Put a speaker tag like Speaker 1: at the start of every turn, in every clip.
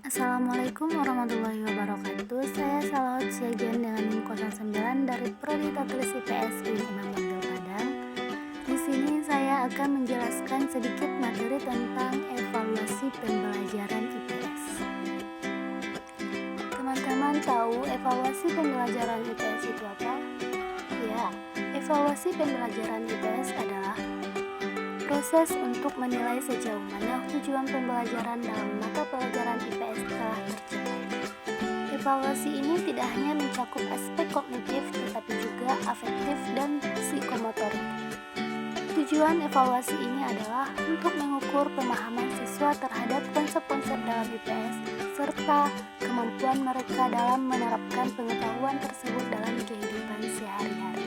Speaker 1: Assalamualaikum warahmatullahi wabarakatuh. Saya Salahut Siagian dengan NIM 09 dari Prodi Tatulis IPS Imam Bonjol Padang. Di sini saya akan menjelaskan sedikit materi tentang evaluasi pembelajaran IPS. Teman-teman tahu evaluasi pembelajaran IPS itu apa? Ya, evaluasi pembelajaran IPS adalah proses untuk menilai sejauh mana tujuan pembelajaran dalam mata pelajaran IPS telah tercapai. Evaluasi ini tidak hanya mencakup aspek kognitif tetapi juga afektif dan psikomotorik. Tujuan evaluasi ini adalah untuk mengukur pemahaman siswa terhadap konsep-konsep dalam IPS serta kemampuan mereka dalam menerapkan pengetahuan tersebut dalam kehidupan sehari-hari.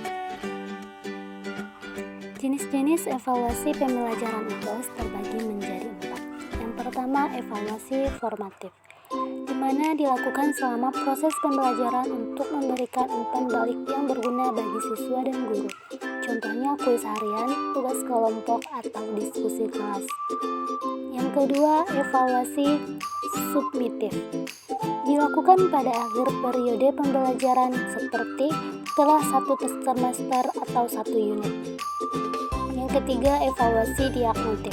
Speaker 1: Jenis-jenis evaluasi pembelajaran IPS terbagi menjadi 4. Yang pertama, evaluasi formatif, di mana dilakukan selama proses pembelajaran untuk memberikan umpan balik yang berguna bagi siswa dan guru. Contohnya kuis harian, tugas kelompok, atau diskusi kelas. Yang kedua, evaluasi summatif, dilakukan pada akhir periode pembelajaran seperti setelah satu semester atau satu unit. Yang ketiga, evaluasi diagnostik,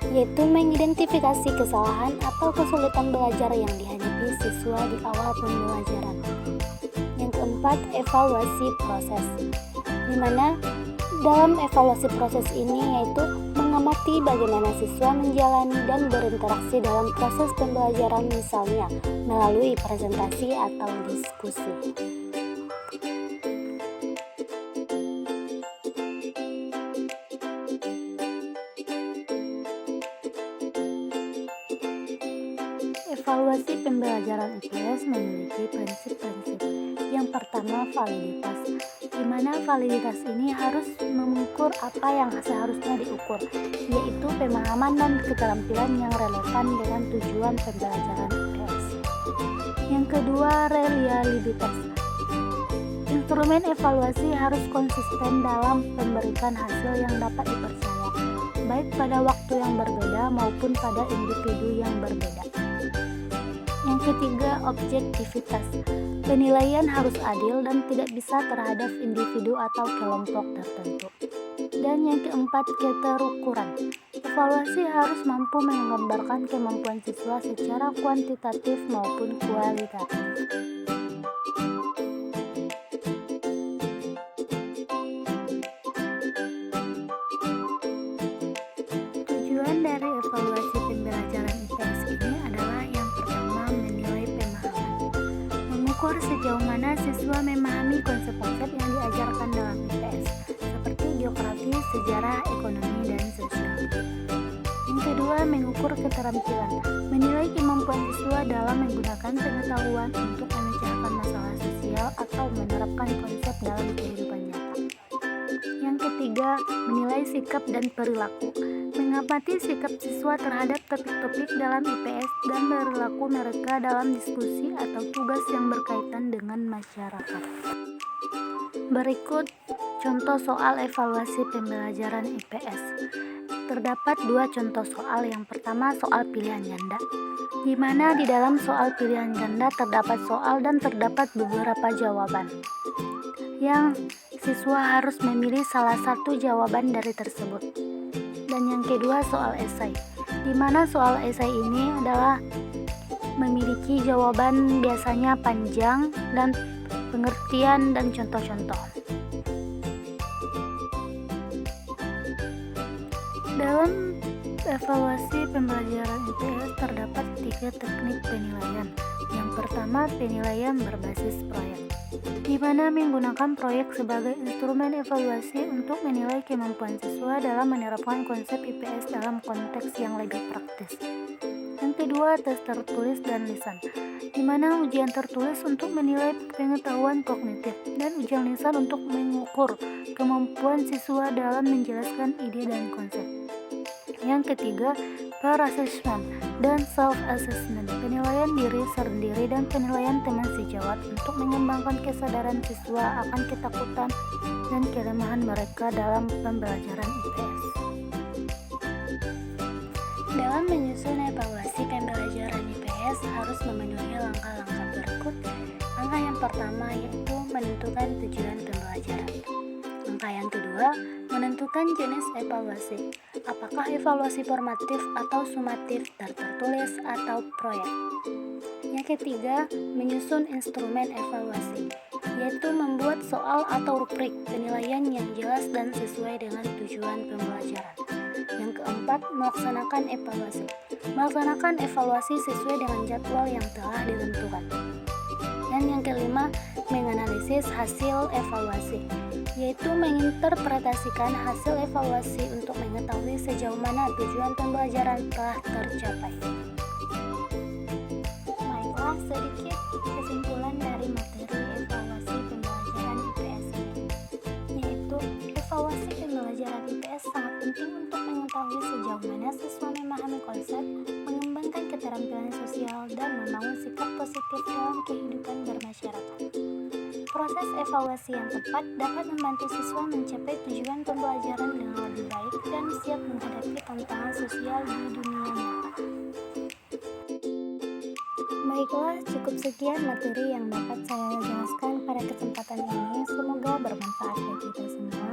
Speaker 1: yaitu mengidentifikasi kesalahan atau kesulitan belajar yang dihadapi siswa di awal pembelajaran. Yang keempat, evaluasi proses, di mana dalam evaluasi proses ini yaitu mengamati bagaimana siswa menjalani dan berinteraksi dalam proses pembelajaran, misalnya melalui presentasi atau diskusi. Evaluasi pembelajaran IPS memiliki prinsip-prinsip. Yang pertama, validitas, di mana validitas ini harus mengukur apa yang seharusnya diukur, yaitu pemahaman dan keterampilan yang relevan dengan tujuan pembelajaran IPS. Yang kedua, reliabilitas. Instrumen evaluasi harus konsisten dalam memberikan hasil yang dapat dipercaya, baik pada waktu yang berbeda maupun pada individu yang berbeda. Yang ketiga, objektivitas. Penilaian harus adil dan tidak bisa terhadap individu atau kelompok tertentu. Dan yang keempat, keterukuran. Evaluasi harus mampu menggambarkan kemampuan siswa secara kuantitatif maupun kualitatif. Tujuan dari evaluasi pembelajaran IPS ini adalah yang pertama, menilai pemahaman, mengukur sejauh mana siswa memahami konsep-konsep yang diajarkan dalam IPS, seperti geografi, sejarah, ekonomi, dan sosial. Yang kedua, mengukur keterampilan, menilai kemampuan siswa dalam menggunakan pengetahuan untuk memecahkan masalah sosial atau menerapkan konsep dalam kehidupan nyata. Yang ketiga, menilai sikap dan perilaku, mengamati sikap siswa terhadap topik-topik dalam IPS dan perilaku mereka dalam diskusi atau tugas yang berkaitan dengan masyarakat. Berikut contoh soal evaluasi pembelajaran IPS. Terdapat 2 contoh soal. Yang pertama, soal pilihan ganda, di mana di dalam soal pilihan ganda terdapat soal dan terdapat beberapa jawaban, yang siswa harus memilih salah satu jawaban dari tersebut. Dan yang kedua, soal esai, di mana soal esai ini adalah memiliki jawaban biasanya panjang dan pengertian dan contoh-contoh. Dalam evaluasi pembelajaran IPS terdapat 3 teknik penilaian. Yang pertama, penilaian berbasis proyek, di mana menggunakan proyek sebagai instrumen evaluasi untuk menilai kemampuan siswa dalam menerapkan konsep IPS dalam konteks yang lebih praktis. Yang kedua, tes tertulis dan lisan, di mana ujian tertulis untuk menilai pengetahuan kognitif dan ujian lisan untuk mengukur kemampuan siswa dalam menjelaskan ide dan konsep. Yang ketiga, peer assessment dan self-assessment, penilaian diri sendiri dan penilaian teman sejawat untuk mengembangkan kesadaran siswa akan ketakutan dan kelemahan mereka dalam pembelajaran IPS. Dalam menyusun evaluasi pembelajaran IPS, IPS harus memenuhi langkah-langkah berikut. Langkah yang pertama yaitu menentukan tujuan pembelajaran. Langkah yang kedua, menentukan jenis evaluasi. Apakah evaluasi formatif atau sumatif, tertulis atau proyek. Yang ketiga, menyusun instrumen evaluasi, yaitu membuat soal atau rubrik penilaian yang jelas dan sesuai dengan tujuan pembelajaran. Yang keempat, melaksanakan evaluasi. Melaksanakan evaluasi sesuai dengan jadwal yang telah ditentukan. Dan yang kelima, menganalisis hasil evaluasi, yaitu menginterpretasikan hasil evaluasi untuk mengetahui sejauh mana tujuan pembelajaran telah tercapai. Baiklah, sedikit kesimpulan dari materi evaluasi pembelajaran IPS ini, yaitu evaluasi pembelajaran IPS sangat penting untuk mengetahui sejauh mana siswa memahami konsep, mengembangkan keterampilan sosial, dan membangun sikap positif dalam kehidupan bermasyarakat. Proses evaluasi yang tepat dapat membantu siswa mencapai tujuan pembelajaran dengan lebih baik dan siap menghadapi tantangan sosial di dunia nyata. Baiklah, cukup sekian materi yang dapat saya jelaskan pada kesempatan ini. Semoga bermanfaat bagi kita semua.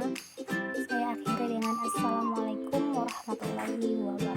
Speaker 1: Saya akhiri dengan Assalamualaikum warahmatullahi wabarakatuh.